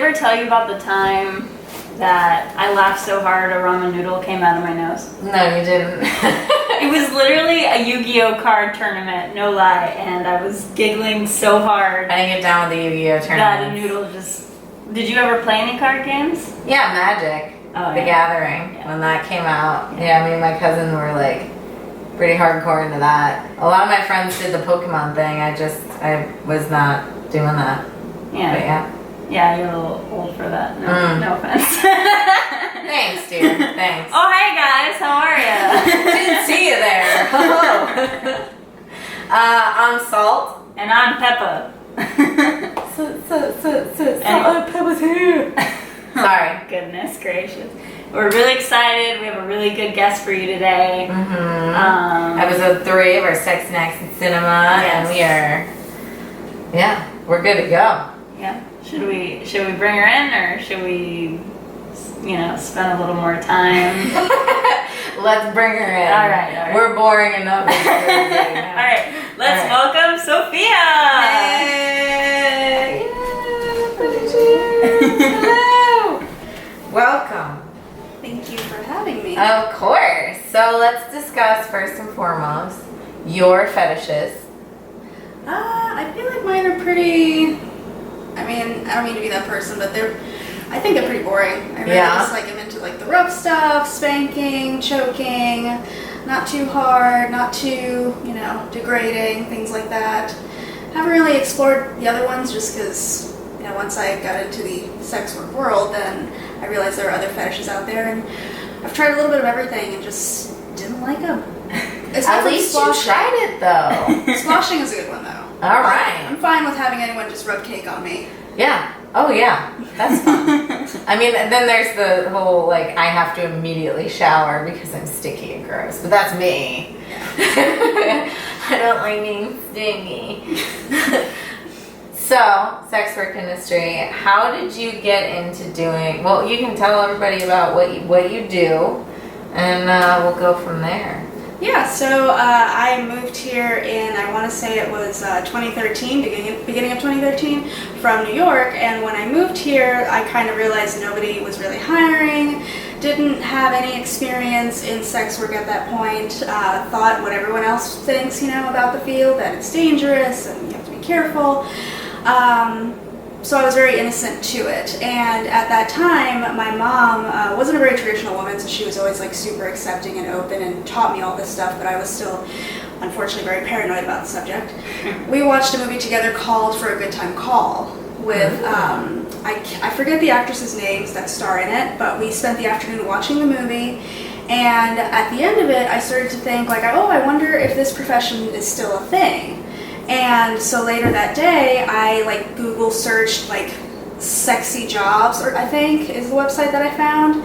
ever tell you about the time that I laughed so hard a ramen noodle came out of my nose? No, you didn't. It was literally a Yu-Gi-Oh card tournament, no lie, and I was giggling so hard I didn't get down with the Yu-Gi-Oh tournament. that a noodle just... Did you ever play any card games? Yeah, Magic. Oh, The Gathering, when that came out. Yeah, me and my cousin were like pretty hardcore into that. A lot of my friends did the Pokemon thing. I was not doing that. Yeah. But yeah. Yeah, you're a little old for that. No offense. Thanks, dear. Thanks. Oh, hey guys, how are ya? Didn't see you there. Hello. I'm Salt. And I'm Peppa. And Peppa's here. Sorry. Goodness gracious. We're really excited. We have a really good guest for you today. Episode 3 of our Sex, Snacks, and Cinema. Yes. And we're good to go. Yeah. Should we bring her in, or should we, spend a little more time? Let's bring her in. All right. We're boring enough. All right. Let's welcome Sofia. Hey. Hello. Welcome. Thank you for having me. Of course. So let's discuss first and foremost your fetishes. I feel like mine are pretty. I don't mean to be that person, but I think they're pretty boring. I really just I'm into like the rough stuff, spanking, choking, not too hard, not too, degrading, things like that. Haven't really explored the other ones just because, once I got into the sex work world, then I realized there are other fetishes out there, and I've tried a little bit of everything and just didn't like them. At least you tried it though. Sloshing is a good one though. All right. I'm fine with having anyone just rub cake on me. Yeah. Oh yeah. That's fun. I mean, then there's the whole I have to immediately shower because I'm sticky and gross. But that's me. I don't like being stingy. So, sex work industry. How did you get into doing? Well, you can tell everybody about what you do, and we'll go from there. Yeah, so I moved here in, I want to say it was 2013, beginning of 2013, from New York, and when I moved here, I kind of realized nobody was really hiring, didn't have any experience in sex work at that point, thought what everyone else thinks, about the field, that it's dangerous and you have to be careful. So I was very innocent to it, and at that time my mom wasn't a very traditional woman, so she was always super accepting and open and taught me all this stuff, but I was still unfortunately very paranoid about the subject. We watched a movie together called For a Good Time Call with I forget the actresses' names that star in it, but we spent the afternoon watching the movie, and at the end of it I started to think I wonder if this profession is still a thing. And so later that day, I Google searched sexy jobs, or I think is the website that I found,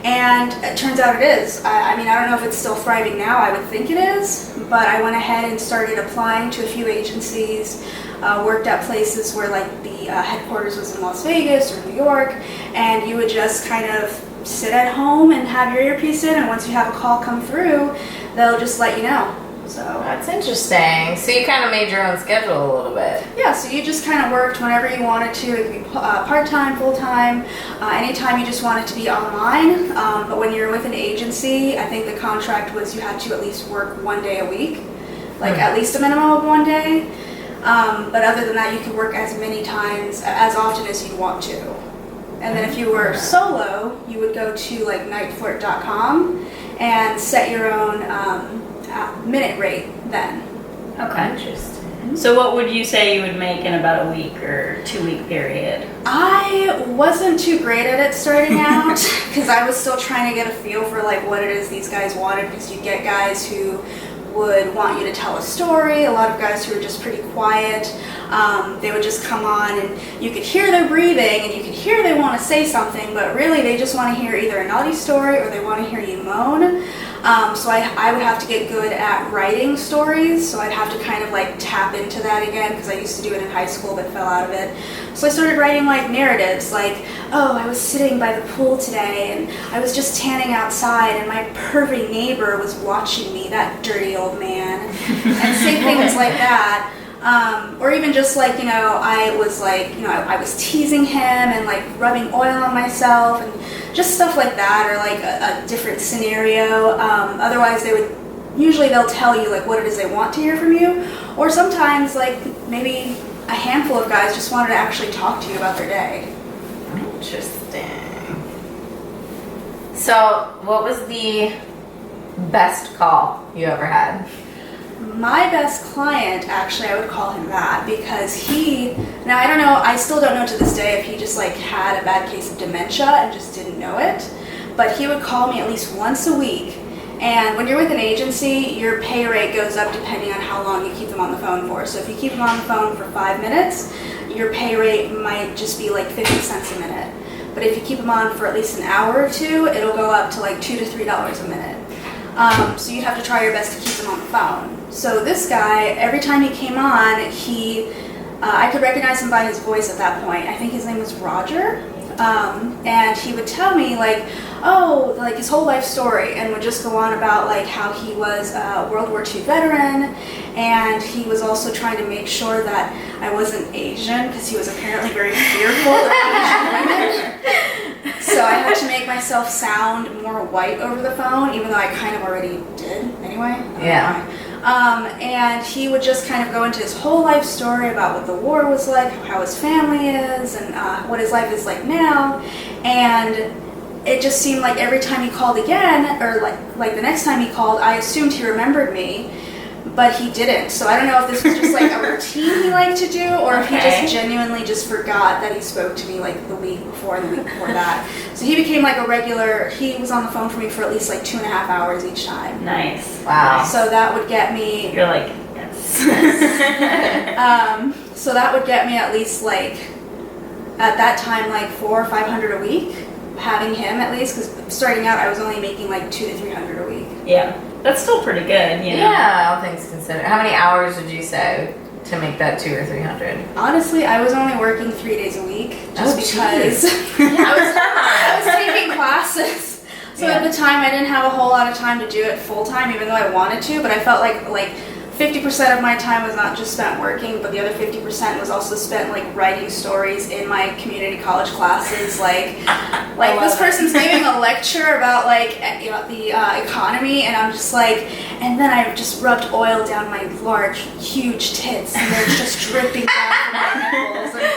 and it turns out it is. I don't know if it's still thriving now. I would think it is, but I went ahead and started applying to a few agencies, worked at places where the headquarters was in Las Vegas or New York, and you would just kind of sit at home and have your earpiece in, and once you have a call come through, they'll just let you know. So that's interesting. So you kind of made your own schedule a little bit. Yeah, so you just kind of worked whenever you wanted to. It could be part-time, full-time, anytime you just wanted to be online. But when you're with an agency, I think the contract was you had to at least work 1 day a week, at least a minimum of 1 day. But other than that, you could work as many times, as often as you want to. And then if you were solo, you would go to nightflirt.com and set your own minute rate then. Okay. Interesting. So what would you say you would make in about a week or 2 week period? I wasn't too great at it starting out because I was still trying to get a feel for what it is these guys wanted, because you get guys who would want you to tell a story, a lot of guys who were just pretty quiet. They would just come on and you could hear their breathing and you could hear they want to say something, but really they just want to hear either a naughty story or they want to hear you moan. So I would have to get good at writing stories, so I'd have to kind of tap into that again, because I used to do it in high school but fell out of it. So I started writing narratives, oh, I was sitting by the pool today and I was just tanning outside and my pervy neighbor was watching me, that dirty old man, and say things like that. Or even just like, I was like, I was teasing him and like rubbing oil on myself and just stuff like that, or like a different scenario. Otherwise usually they'll tell you like what it is they want to hear from you, or sometimes like maybe a handful of guys just wanted to actually talk to you about their day. Interesting. So, what was the best call you ever had? My best client, actually, I would call him that, because now I don't know, I still don't know to this day if he just like had a bad case of dementia and just didn't know it, but he would call me at least once a week. And when you're with an agency, your pay rate goes up depending on how long you keep them on the phone for. So if you keep them on the phone for 5 minutes, your pay rate might just be like 50 cents a minute. But if you keep them on for at least an hour or two, it'll go up to like $2 to $3 a minute. So you'd have to try your best to keep them on the phone. So this guy, every time he came on, I could recognize him by his voice at that point. I think his name was Roger. And he would tell me like his whole life story, and would just go on about like how he was a World War II veteran, and he was also trying to make sure that I wasn't Asian, because he was apparently very fearful of Asian women. So I had to make myself sound more white over the phone, even though I kind of already did anyway. Yeah. And he would just kind of go into his whole life story about what the war was like, how his family is, and what his life is like now. And it just seemed like every time he called again, or like the next time he called, I assumed he remembered me, but he didn't. So I don't know if this was just like a routine he liked to do, or if he just genuinely just forgot that he spoke to me like the week before and the week before that. So he became like a regular, he was on the phone for me for at least like 2.5 hours each time. Nice. Wow. So that would get me... You're like, yes. So that would get me at least like, at that time, like $400 or $500 a week, having him at least, because starting out I was only making like $200 to $300 a week. Yeah. That's still pretty good, you know? Yeah, all things considered. How many hours would you say to make that 200 or 300? Honestly, I was only working 3 days a week, just because I was taking classes. So at the time, I didn't have a whole lot of time to do it full time, even though I wanted to. But I felt like 50% of my time was not just spent working, but the other 50% was also spent like writing stories in my community college classes. Like this person's giving a lecture about like the economy, and I'm just like, and then I just rubbed oil down my large, huge tits, and they're just dripping down from my nipples. And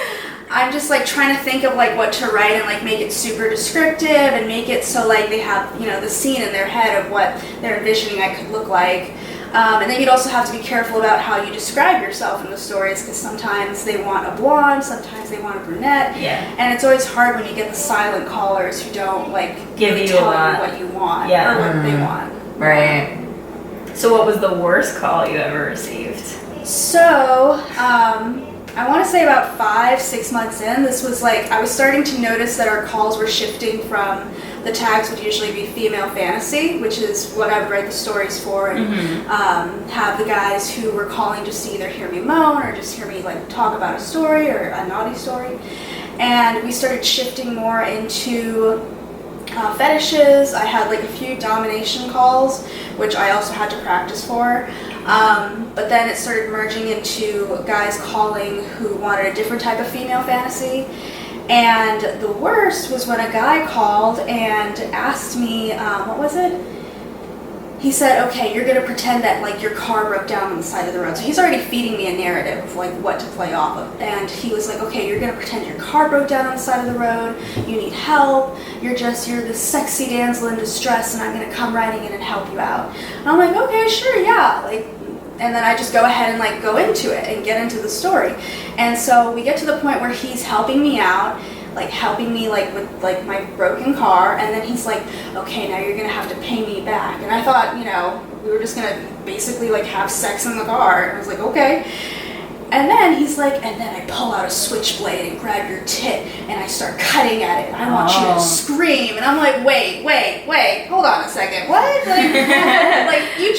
I'm just like trying to think of like what to write and like make it super descriptive and make it so like they have the scene in their head of what they're envisioning I could look like. And then you'd also have to be careful about how you describe yourself in the stories, because sometimes they want a blonde, sometimes they want a brunette. Yeah. And it's always hard when you get the silent callers who don't like give you tell you what you want or what they want. Right. So what was the worst call you ever received? So, I want to say about 5-6 months in, this was like, I was starting to notice that our calls were shifting from, the tags would usually be female fantasy, which is what I would write the stories for, and have the guys who were calling just to either hear me moan or just hear me like talk about a story or a naughty story. And we started shifting more into fetishes. I had like a few domination calls, which I also had to practice for. But then it started merging into guys calling who wanted a different type of female fantasy. And the worst was when a guy called and asked me, what was it? He said, okay, you're going to pretend that like your car broke down on the side of the road. So he's already feeding me a narrative of like what to play off of. And he was like, okay, you're going to pretend your car broke down on the side of the road. You need help. You're this sexy damsel in distress, and I'm going to come riding in and help you out. And I'm like, okay, sure, yeah. And then I just go ahead and like go into it and get into the story. And so we get to the point where he's helping me out, like helping me like with like my broken car, and then he's like, okay, now you're gonna have to pay me back. And I thought, we were just gonna basically like have sex in the car. And I was like, okay. And then he's like, and then I pull out a switchblade and grab your tit and I start cutting at it. And I want you to scream. And I'm like, wait, hold on a second. What? Like, you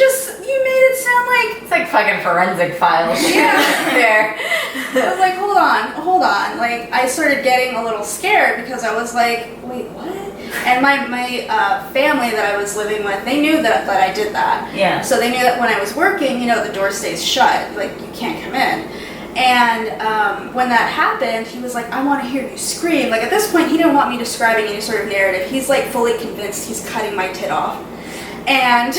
made it sound like... It's like fucking forensic files. Yeah. There. I was like, hold on. Like, I started getting a little scared because I was like, wait, what? And my family that I was living with, they knew that I did that. Yeah. So they knew that when I was working, you know, the door stays shut, like you can't come in. And when that happened, he was like, I want to hear you scream. Like at this point, he didn't want me describing any sort of narrative. He's like fully convinced he's cutting my tit off. And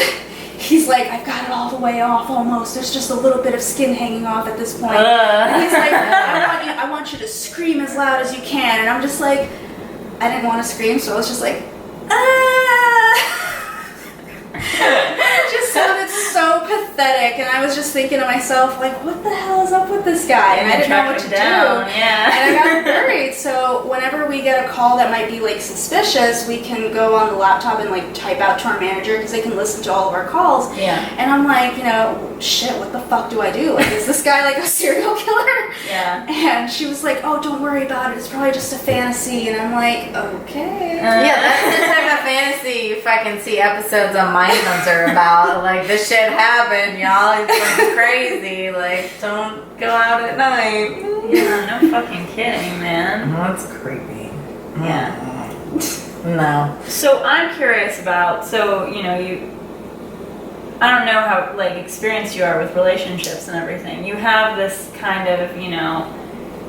he's like, I've got it all the way off almost. There's just a little bit of skin hanging off at this point. And he's like, I want you to scream as loud as you can. And I'm just like, I didn't want to scream, so I was just like, ah. It just sounded so pathetic, and I was just thinking to myself, like, what the hell is up with this guy? And I didn't know what to do. Yeah. And I got worried. So whenever we get a call that might be like suspicious, we can go on the laptop and like type out to our manager because they can listen to all of our calls. Yeah. And I'm like, you know, shit, what the fuck do I do? Like, is this guy like a serial killer? Yeah. And she was like, oh, don't worry about it. It's probably just a fantasy. And I'm like, okay. Yeah, that's the type of fantasy you fucking see episodes on Mindhunter about. Like, this shit happened, y'all. It's like crazy. Like, don't go out at night. Yeah, no fucking kidding, man. That's creepy. Yeah. No. So I'm curious about, I don't know how like experienced you are with relationships and everything. You have this kind of,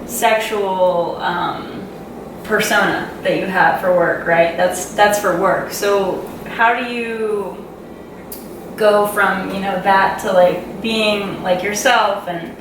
sexual persona that you have for work, right? That's for work. So how do you go from, that to like being like yourself and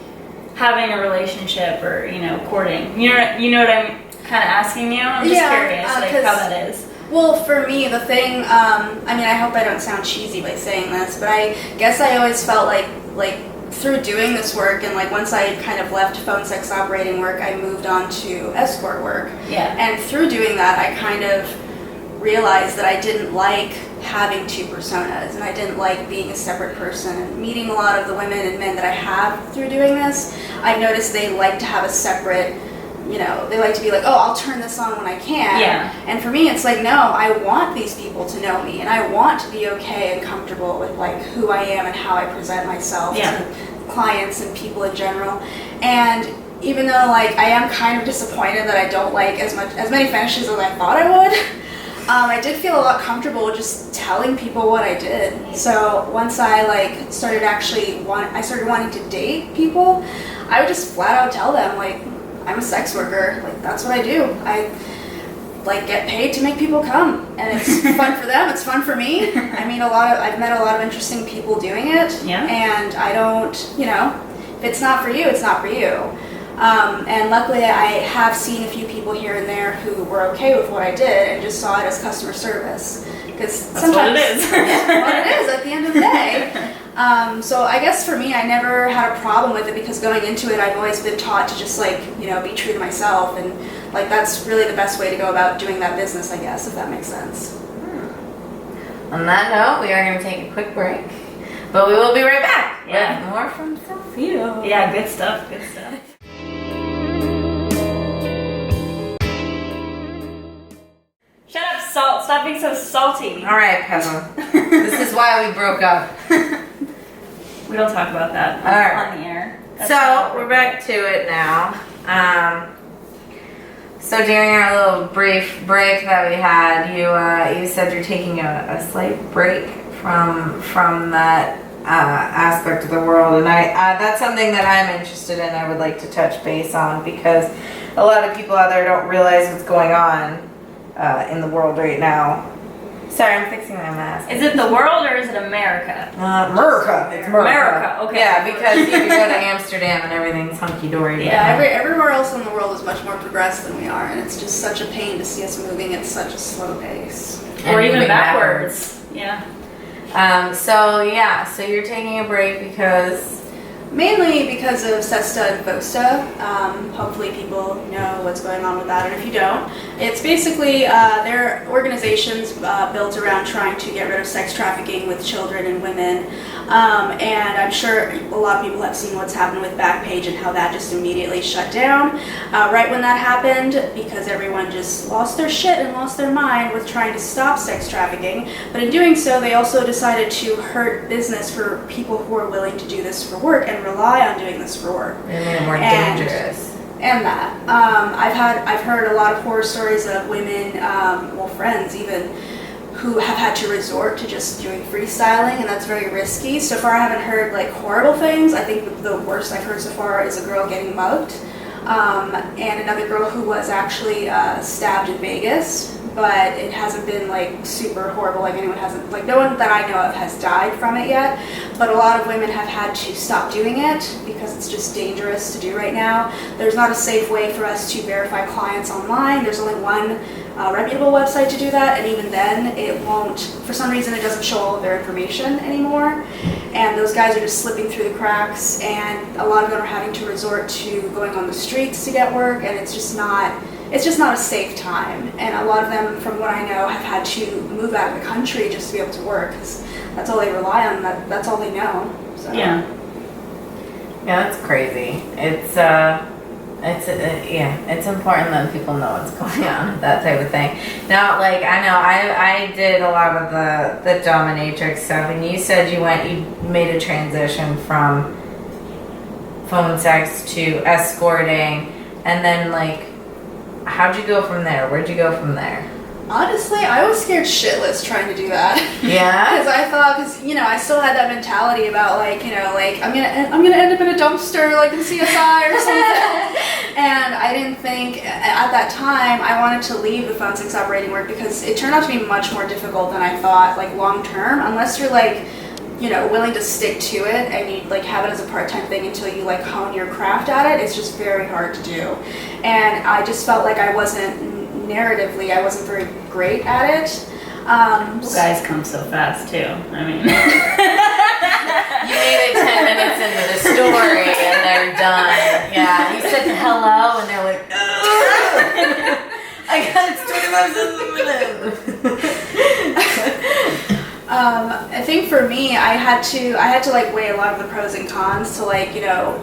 having a relationship or, courting? You know what I'm kind of asking you? I'm just curious like how that is. Well, for me, the thing, I hope I don't sound cheesy by saying this, but I guess I always felt like through doing this work and like once I kind of left phone sex operating work, I moved on to escort work. Yeah. And through doing that, I kind of realized that I didn't like having two personas and I didn't like being a separate person. And meeting a lot of the women and men that I have through doing this, I've noticed they like to have a separate, they like to be like, oh, I'll turn this on when I can. Yeah. And for me, it's like, no, I want these people to know me, and I want to be okay and comfortable with like who I am and how I present myself to clients and people in general. And even though like I am kind of disappointed that I don't like as many fetishes as I thought I would, I did feel a lot comfortable just telling people what I did. So once I started wanting to date people, I would just flat out tell them like, I'm a sex worker. Like that's what I do. I get paid to make people come, and it's fun for them. It's fun for me. I've met a lot of interesting people doing it. Yeah. And I don't, if it's not for you, it's not for you. And luckily, I have seen a few people here and there who were okay with what I did and just saw it as customer service. Because sometimes what it is. That's what it is at the end of the day. So I guess for me, I never had a problem with it because going into it, I've always been taught to just be true to myself, and that's really the best way to go about doing that business, I guess, if that makes sense. On that note, we are going to take a quick break, but we will be right back Yeah. with more from Sofia. Yeah, good stuff, good stuff. Shut up, Salt. Stop being so salty. All right, Pebble. This is why we broke up. We don't talk about that All right. on the air. That's So not- we're back to it now. So during our little brief break that we had, you said you're taking a slight break from that aspect of the world, and that's something that I'm interested in. I would like to touch base on because a lot of people out there don't realize what's going on in the world right now. Sorry, I'm fixing my mask. Is it the world or is it America? America. It's America. America, okay. Yeah, because you can go to Amsterdam and everything's hunky-dory. Yeah, everywhere else in the world is much more progressed than we are, and it's just such a pain to see us moving at such a slow pace. Or even moving backwards. Yeah. So you're taking a break because... Mainly because of SESTA and FOSTA. Hopefully people know what's going on with that, and if you don't, it's basically they're organizations built around trying to get rid of sex trafficking with children and women. And I'm sure a lot of people have seen what's happened with Backpage and how that just immediately shut down right when that happened, because everyone just lost their shit and lost their mind with trying to stop sex trafficking. But in doing so, they also decided to hurt business for people who are willing to do this for work and rely on doing this for work. They made it more dangerous. And that. I've heard a lot of horror stories of women, well, friends even, who have had to resort to just doing freestyling, and that's very risky. So far, I haven't heard like horrible things. I think the worst I've heard so far is a girl getting mugged, and another girl who was actually stabbed in Vegas. But it hasn't been like super horrible. Like anyone hasn't, like no one that I know of has died from it yet. But a lot of women have had to stop doing it because it's just dangerous to do right now. There's not a safe way for us to verify clients online. There's only one reputable website to do that, and even then, it won't. For some reason, it doesn't show all of their information anymore. And those guys are just slipping through the cracks. And a lot of them are having to resort to going on the streets to get work, and it's just not a safe time. And a lot of them, from what I know, have had to move out of the country just to be able to work, because that's all they rely on. That's all they know. So. Yeah. Yeah, that's crazy. It's important that people know what's going on, that type of thing. Now, like, I know I did a lot of the dominatrix stuff, and you said you made a transition from phone sex to escorting, and then, like, how'd you go from there? Where'd you go from there? Honestly, I was scared shitless trying to do that. Yeah? Because I thought, I still had that mentality about, like, I'm gonna end up in a dumpster, like in CSI or something. And I didn't think, at that time, I wanted to leave the phone sex operating work because it turned out to be much more difficult than I thought, like, long term, unless you're, like, willing to stick to it and you like have it as a part-time thing until you like hone your craft at it. It's just very hard to do. And I just felt like I wasn't very great at it. Guys come so fast too. I mean, you made it 10 minutes into the story and they're done. Yeah, you said hello and they're like, I got it 25 cents a minute. I think for me, I had to like weigh a lot of the pros and cons to like,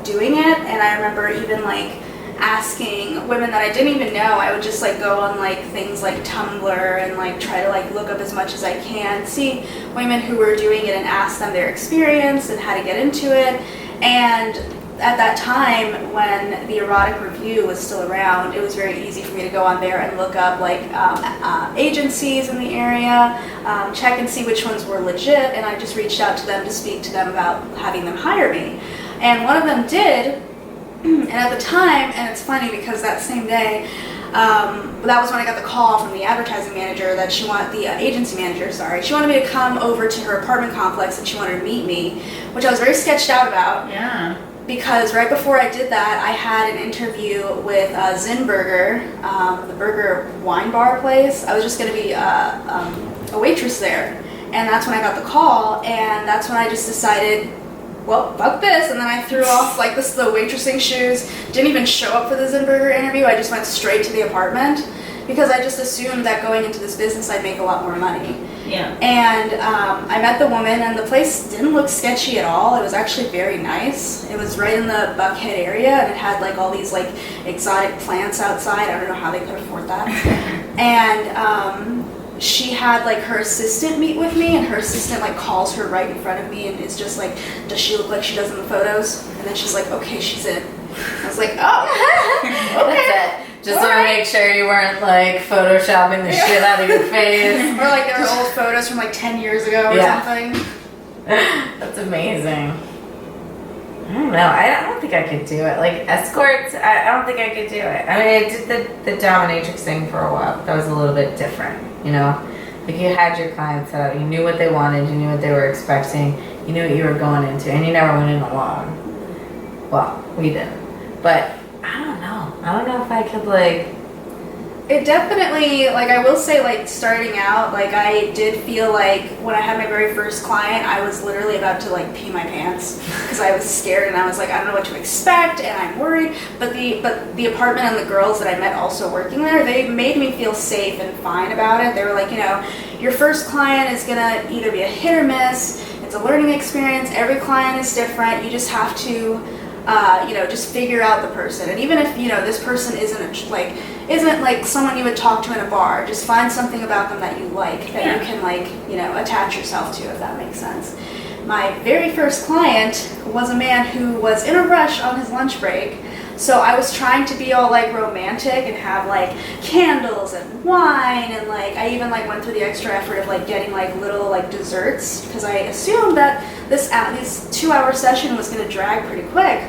doing it. And I remember even like asking women that I didn't even know. I would just like go on like things like Tumblr and like try to like look up as much as I can, see women who were doing it and ask them their experience and how to get into it. And at that time, when the erotic review was still around, it was very easy for me to go on there and look up like agencies in the area, check and see which ones were legit, and I just reached out to them to speak to them about having them hire me. And one of them did, and at the time, and it's funny because that same day, that was when I got the call from the advertising manager that the agency manager, she wanted me to come over to her apartment complex and she wanted to meet me, which I was very sketched out about. yeah. Because right before I did that, I had an interview with Zinn Burger, the burger wine bar place. I was just going to be a waitress there. And that's when I got the call, and that's when I just decided, well, fuck this. And then I threw off like the waitressing shoes, didn't even show up for the Zinn Burger interview. I just went straight to the apartment because I just assumed that going into this business I'd make a lot more money. Yeah. And I met the woman, and the place didn't look sketchy at all. It was actually very nice. It was right in the Buckhead area, and it had like all these like exotic plants outside. I don't know how they could afford that. And she had like her assistant meet with me, and her assistant like calls her right in front of me and is just like, does she look like she does in the photos? And then she's like, okay, she's in. I was like, oh, okay. That's it. Just want to make sure you weren't like photoshopping the shit out of your face. Or like there were old photos from like 10 years ago or something. That's amazing. I don't know. I don't think I could do it. Like escorts, I don't think I could do it. I mean, I did the dominatrix thing for a while, but that was a little bit different, Like you had your clients set up, you knew what they wanted, you knew what they were expecting, you knew what you were going into, and you never went in alone. Well, we didn't. But I don't know. I don't know if I could like. It definitely, like I will say, like starting out, like I did feel like when I had my very first client, I was literally about to like pee my pants because I was scared and I was like, I don't know what to expect and I'm worried. But the apartment and the girls that I met also working there, they made me feel safe and fine about it. They were like, your first client is gonna either be a hit or miss. It's a learning experience. Every client is different. You just have to. Just figure out the person. And even if, this person isn't like someone you would talk to in a bar, just find something about them that you like, that you can attach yourself to, if that makes sense. My very first client was a man who was in a rush on his lunch break, So I was trying to be all like romantic and have like candles and wine, and like I even like went through the extra effort of like getting like little like desserts, because I assumed that this 2-hour session was going to drag pretty quick.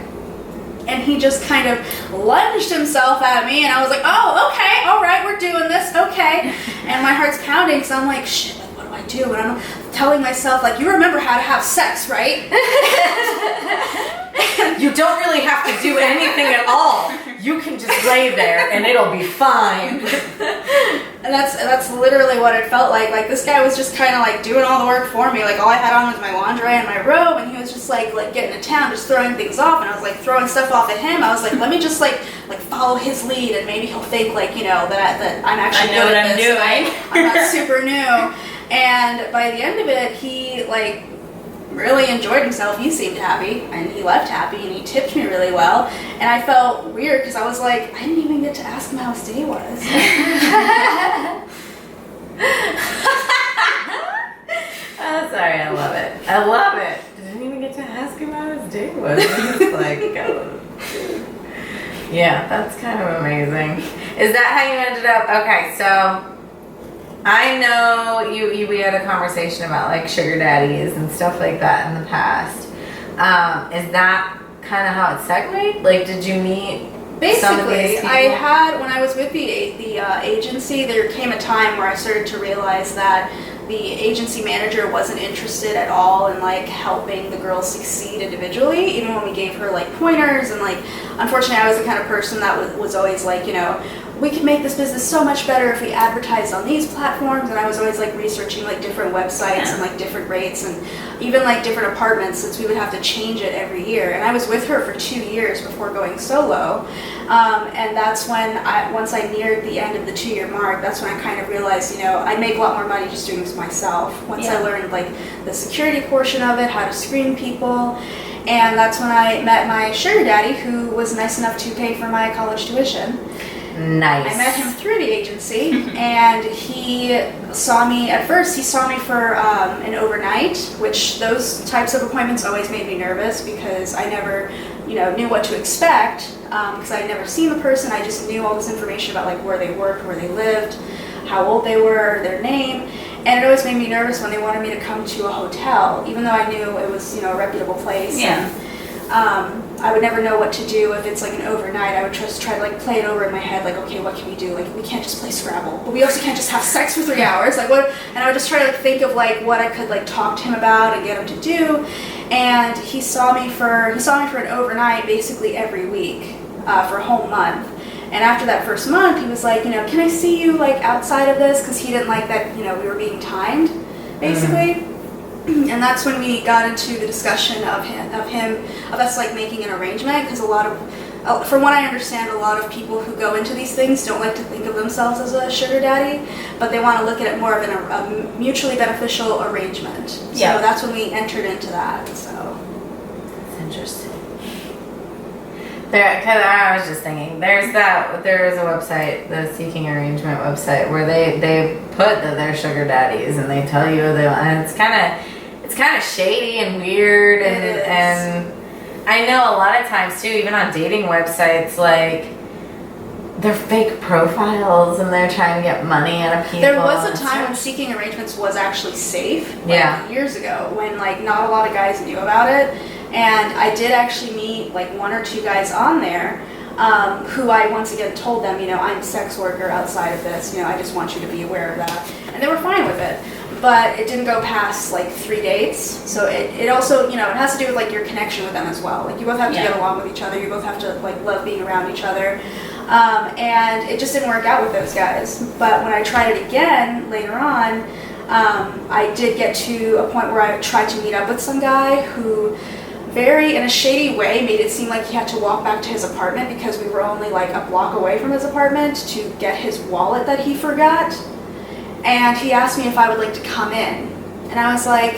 And he just kind of lunged himself at me, and I was like, oh, okay, all right, we're doing this, okay. And my heart's pounding, so I'm like, shit, like, what do I do? And I'm telling myself, like, you remember how to have sex, right? You don't really have to do anything at all. You can just lay there and it'll be fine. And that's literally what it felt like. Like, this guy was just kind of like doing all the work for me. Like, all I had on was my lingerie and my robe, and he was just like getting to town, just throwing things off. And I was like throwing stuff off at him. I was like, let me just like follow his lead, and maybe he'll think like, you know, that I'm actually I know good what at I'm this. doing. I'm not super new. And by the end of it, he like really enjoyed himself. He seemed happy, and he left happy, and he tipped me really well. And I felt weird because I was like, I didn't even get to ask him how his day was. Oh, sorry, I love it. I love it. Didn't even get to ask him how his day was. He's like, oh. Yeah, that's kind of amazing. Is that how you ended up? Okay, so I know we had a conversation about like sugar daddies and stuff like that in the past. Is that kind of how it segued? Like, did you meet some of these Basically, people? I had, when I was with the agency, there came a time where I started to realize that the agency manager wasn't interested at all in like helping the girls succeed individually, even when we gave her like pointers. And like, unfortunately, I was the kind of person that was always like, you know, we could make this business so much better if we advertised on these platforms. And I was always like researching like different websites and like different rates and even like different apartments, since we would have to change it every year. And I was with her for 2 years before going solo. And that's when once I neared the end of the 2-year mark, that's when I kind of realized, you know, I make a lot more money just doing this myself. Once I learned like the security portion of it, how to screen people. And that's when I met my sugar daddy, who was nice enough to pay for my college tuition. Nice. I met him through the agency, and he saw me, at first he saw me for an overnight, which those types of appointments always made me nervous because I never, you know, knew what to expect, because I had never seen the person. I just knew all this information about like where they worked, where they lived, how old they were, their name. And it always made me nervous when they wanted me to come to a hotel, even though I knew it was, you know, a reputable place. Yeah. And, I would never know what to do if it's like an overnight. I would just try to like play it over in my head, like, okay, what can we do? Like, we can't just play Scrabble, but we also can't just have sex for 3 hours. Like, what? And I would just try to like think of like what I could like talk to him about and get him to do. And he saw me for an overnight basically every week for a whole month. And after that first month, he was like, you know, can I see you like outside of this? Because he didn't like that, you know, we were being timed, basically. Mm-hmm. And that's when we got into the discussion of us like making an arrangement, because a lot of, from what I understand, a lot of people who go into these things don't like to think of themselves as a sugar daddy, but they want to look at it more of a mutually beneficial arrangement. So that's when we entered into that. So it's interesting. Because I was just thinking, there is a website, the Seeking Arrangement website, where they put that they're sugar daddies, and they tell you and it's kind of shady and weird, and I know a lot of times too, even on dating websites, like they're fake profiles and they're trying to get money out of people. There was a time when Seeking Arrangements was actually safe, years ago, when like not a lot of guys knew about it. And I did actually meet like 1 or 2 guys on there who I once again told them, you know, I'm a sex worker outside of this, you know, I just want you to be aware of that. And they were fine with it. But it didn't go past like 3 dates. So it also, you know, it has to do with like your connection with them as well. Like, you both have to get along with each other. You both have to like love being around each other. And it just didn't work out with those guys. But when I tried it again later on, I did get to a point where I tried to meet up with some guy who very, in a shady way, made it seem like he had to walk back to his apartment because we were only like a block away from his apartment to get his wallet that he forgot. And he asked me if I would like to come in. And I was like,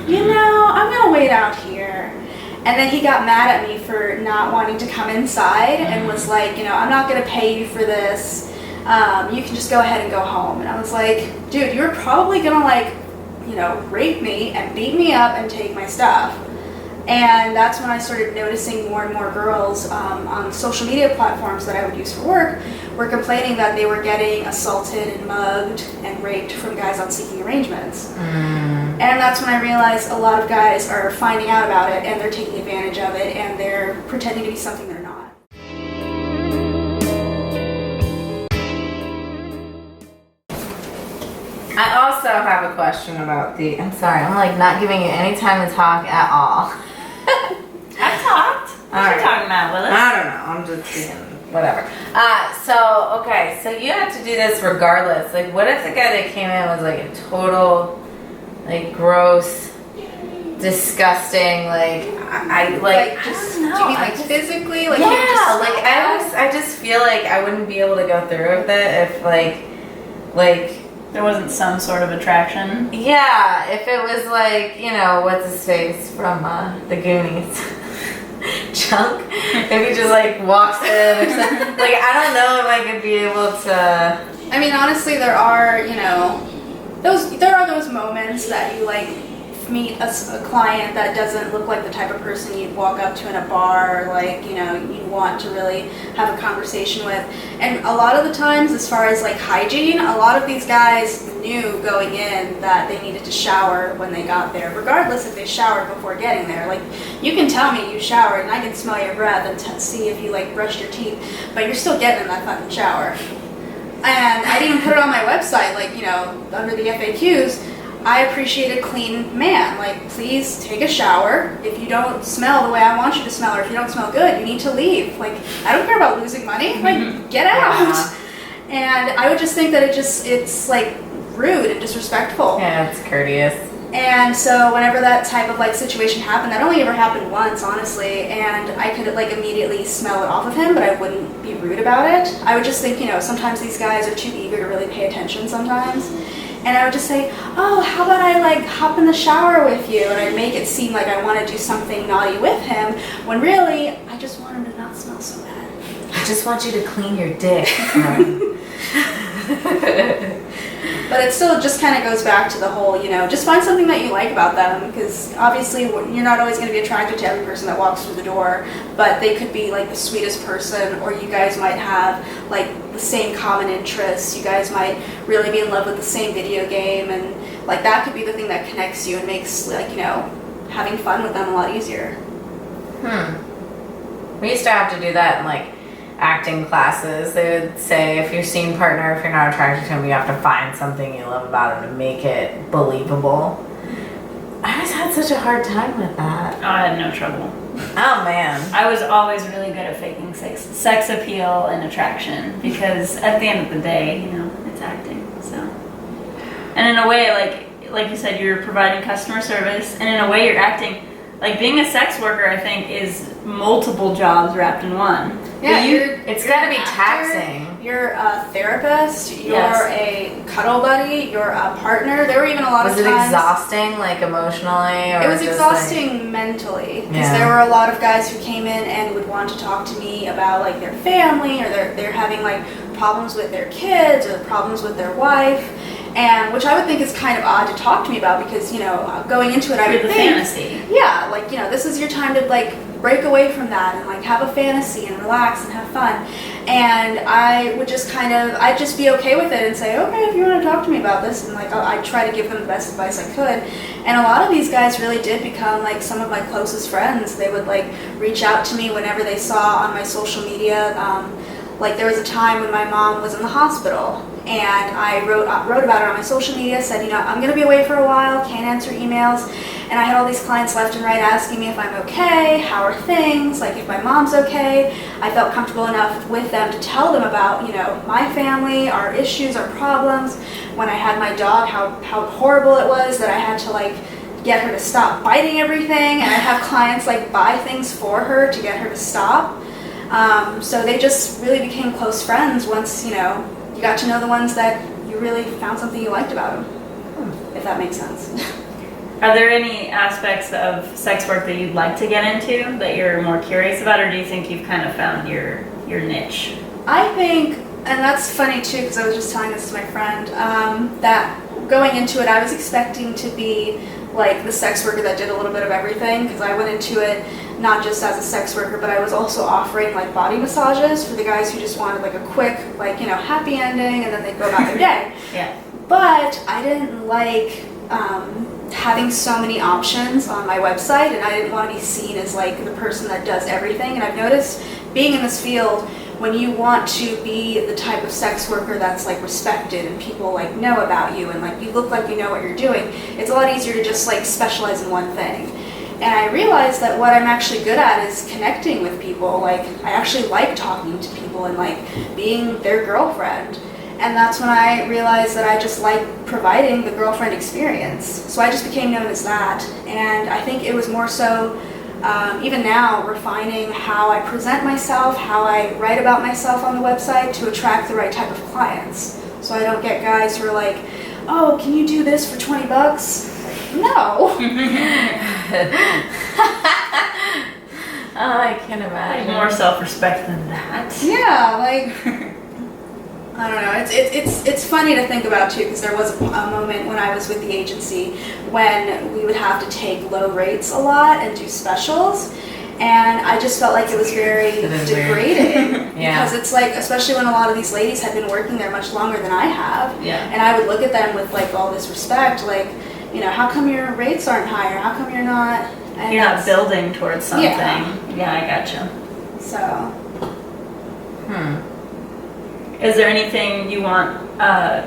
you know, I'm gonna wait out here. And then he got mad at me for not wanting to come inside and was like, you know, I'm not gonna pay you for this. You can just go ahead and go home. And I was like, dude, you're probably gonna like, you know, rape me and beat me up and take my stuff. And that's when I started noticing more and more girls on social media platforms that I would use for work were complaining that they were getting assaulted and mugged and raped from guys on seeking arrangements. And that's when I realized a lot of guys are finding out about it and they're taking advantage of it and they're pretending to be something they're not. I also have a question about the. I'm sorry, I'm like not giving you any time to talk at all. I talked. What are you talking about, Willis? I don't know. I'm just being whatever. So you have to do this regardless. Like, what if the guy that came in was like a total, like, gross, disgusting, like, I Just, don't know. do you mean I like just- physically? Like, yeah, you just like I just feel like I wouldn't be able to go through with it if like. There wasn't some sort of attraction. Yeah, if it was like, you know, what's his face from the Goonies? Chunk? If he just like walks in or something. Like, I don't know if I could be able to. I mean, honestly, there are, there are those moments that you like meet a client that doesn't look like the type of person you'd walk up to in a bar, or like, you'd want to really have a conversation with. And a lot of the times, as far as like hygiene, a lot of these guys knew going in that they needed to shower when they got there, regardless if they showered before getting there. Like, you can tell me you showered and I can smell your breath and see if you like brushed your teeth, but you're still getting in that fucking shower. And I'd even put it on my website, like, under the FAQs, I appreciate a clean man. Like, please take a shower. If you don't smell the way I want you to smell, or if you don't smell good, you need to leave. Like, I don't care about losing money. Like, get out. Yeah. And I would just think that it's like rude and disrespectful. Yeah, it's courteous. And so whenever that type of like situation happened, that only ever happened once, honestly, and I could like immediately smell it off of him, but I wouldn't be rude about it. I would just think, sometimes these guys are too eager to really pay attention sometimes. And I would just say, oh, how about I like hop in the shower with you? And I'd make it seem like I want to do something naughty with him, when really, I just want him to not smell so bad. I just want you to clean your dick. But it still just kind of goes back to the whole, just find something that you like about them, because obviously you're not always going to be attracted to every person that walks through the door, but they could be like the sweetest person, or you guys might have like the same common interests. You guys might really be in love with the same video game, and like that could be the thing that connects you and makes like, having fun with them a lot easier. We used to have to do that in like acting classes. They would say, if your scene partner, if you're not attracted to him, you have to find something you love about him to make it believable. I always had such a hard time with that. Oh, I had no trouble. Oh man. I was always really good at faking sex appeal and attraction, because at the end of the day, it's acting. So, and in a way, like you said, you're providing customer service, and in a way, you're acting. Like, being a sex worker, I think, is multiple jobs wrapped in one. Yeah, it's got to be taxing. You're a therapist, you're Yes. a cuddle buddy, you're a partner. There were even a lot of Was times... it exhausting, like emotionally? Or It was just exhausting mentally, because Yeah. there were a lot of guys who came in and would want to talk to me about like their family, or they're having like problems with their kids, or problems with their wife, and which I would think is kind of odd to talk to me about, because going into it I would The think, fantasy. yeah, like this is your time to like break away from that and like have a fantasy and relax and have fun. And I would just I'd just be okay with it and say, okay, if you want to talk to me about this, and like I'd try to give them the best advice I could. And a lot of these guys really did become like some of my closest friends. They would like reach out to me whenever they saw on my social media. Like, there was a time when my mom was in the hospital, and I wrote about it on my social media, said, I'm going to be away for a while, can't answer emails. And I had all these clients left and right asking me if I'm okay, how are things, like if my mom's okay. I felt comfortable enough with them to tell them about, my family, our issues, our problems. When I had my dog, how horrible it was that I had to like get her to stop biting everything, and I have clients like buy things for her to get her to stop. So they just really became close friends once, you got to know the ones that you really found something you liked about them, if that makes sense. Are there any aspects of sex work that you'd like to get into that you're more curious about, or do you think you've kind of found your niche? I think, and that's funny too, because I was just telling this to my friend, that going into it, I was expecting to be like the sex worker that did a little bit of everything, because I went into it not just as a sex worker, but I was also offering like body massages for the guys who just wanted like a quick, like, you know, happy ending and then they'd go about their day. Yeah. But I didn't like having so many options on my website, and I didn't want to be seen as like the person that does everything. And I've noticed being in this field, when you want to be the type of sex worker that's like respected and people like know about you and like you look like you know what you're doing, it's a lot easier to just like specialize in one thing. And I realized that what I'm actually good at is connecting with people. Like, I actually like talking to people and like being their girlfriend. And that's when I realized that I just like providing the girlfriend experience. So I just became known as that. And I think it was more so, even now, refining how I present myself, how I write about myself on the website to attract the right type of clients. So I don't get guys who are like, oh, can you do this for $20? Like, no. Oh, I can imagine. More self-respect than that. Yeah, like, I don't know. It's funny to think about too, because there was a moment when I was with the agency when we would have to take low rates a lot and do specials, and I just felt like it was very degrading. Yeah. Because it's like, especially when a lot of these ladies had been working there much longer than I have, Yeah. and I would look at them with like all this respect, like, you know, how come your rates aren't higher? How come you're not? And You're not that's- building towards something. Yeah. Yeah, I gotcha. So. Is there anything you want our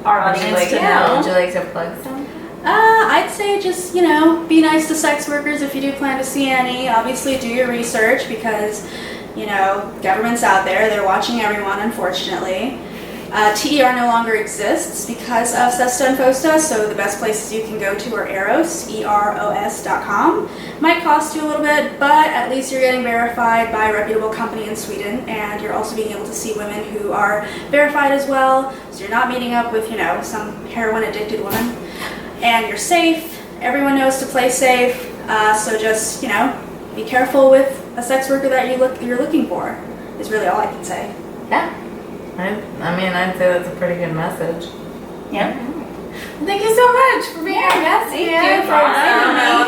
audience to know? Would you like to plug something? I'd say just, you know, be nice to sex workers if you do plan to see any. Obviously, do your research because, you know, government's out there. They're watching everyone, unfortunately. TER no longer exists because of SESTA and FOSTA, so the best places you can go to are Eros, EROS.com. Might cost you a little bit, but at least you're getting verified by a reputable company in Sweden, and you're also being able to see women who are verified as well, so you're not meeting up with, you know, some heroin-addicted woman. And you're safe. Everyone knows to play safe, so just, you know, be careful with a sex worker that you're looking for, is really all I can say. Yeah. I mean, I'd say that's a pretty good message. Yeah. Thank you so much for being our guest. Thank you for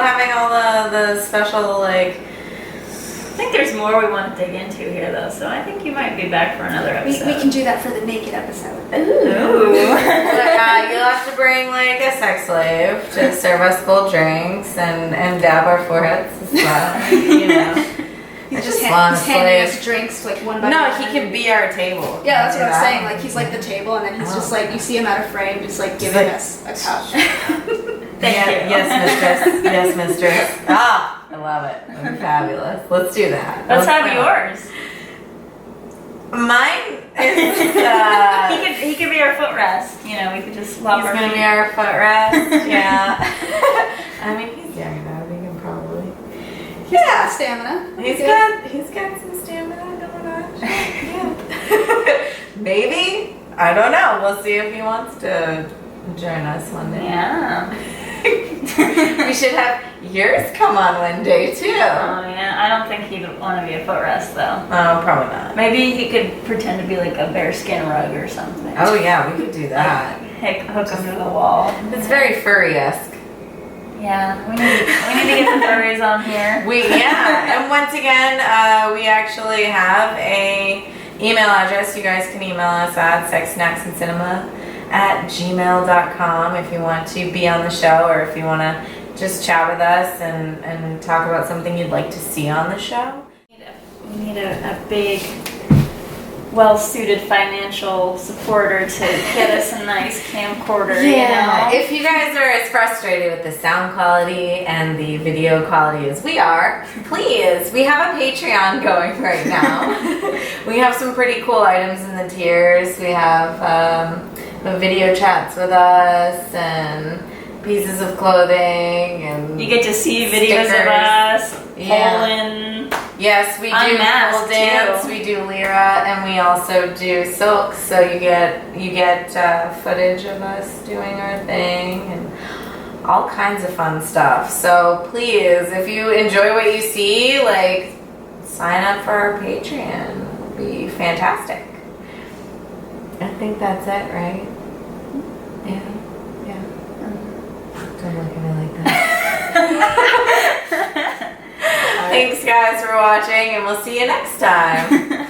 having all the special, like. I think there's more we want to dig into here, though, so I think you might be back for another We episode. can do that for the naked episode. Ooh. You'll have to bring like a sex slave to serve us cold drinks and dab our foreheads as well. You know. He's just just want a handing slave. us drinks like one by No, one. he can be our table. Yeah, that's what I was That. saying. Like, he's like the table, and then he's just like, you see him out of frame, just like giving us a cup. Thank you. Yes, mistress. Yes, mistress. Ah, I love it. That'd be fabulous. Let's do that. Let's have plan yours. Mine is. He could be our footrest. You know, we could just love He's our gonna feet. be our footrest. Yeah. I mean, he's young enough. He can probably. He's got stamina. He's got some stamina going on. Yeah. Maybe. I don't know. We'll see if he wants to join us one day. Yeah. We should have yours come on one day too. Oh, yeah. I don't think he'd want to be a footrest, though. Oh, probably not. Maybe he could pretend to be like a bearskin rug or something. Oh yeah, we could do that. Hook him to the wall. It's very furry-esque. Yeah, we need to get the furries on here. And once again, we actually have a email address. You guys can email us at sexsnacksandcinema@gmail.com if you want to be on the show, or if you want to just chat with us and talk about something you'd like to see on the show. We need a big, well-suited financial supporter to get us a nice camcorder. You know? If you guys are as frustrated with the sound quality and the video quality as we are, please, we have a Patreon going right now. We have some pretty cool items in the tiers. We have video chats with us and pieces of clothing, and You get to see videos stickers. of us, Yeah. Poland. Yes, we do Unmasked, pole dance, too. we do lira, and we also do silk. So you get footage of us doing our thing and all kinds of fun stuff. So please, if you enjoy what you see, like, sign up for our Patreon. It'll be fantastic. I think that's it, right? Yeah. Don't look at me like that. Thanks, guys, for watching, and we'll see you next time.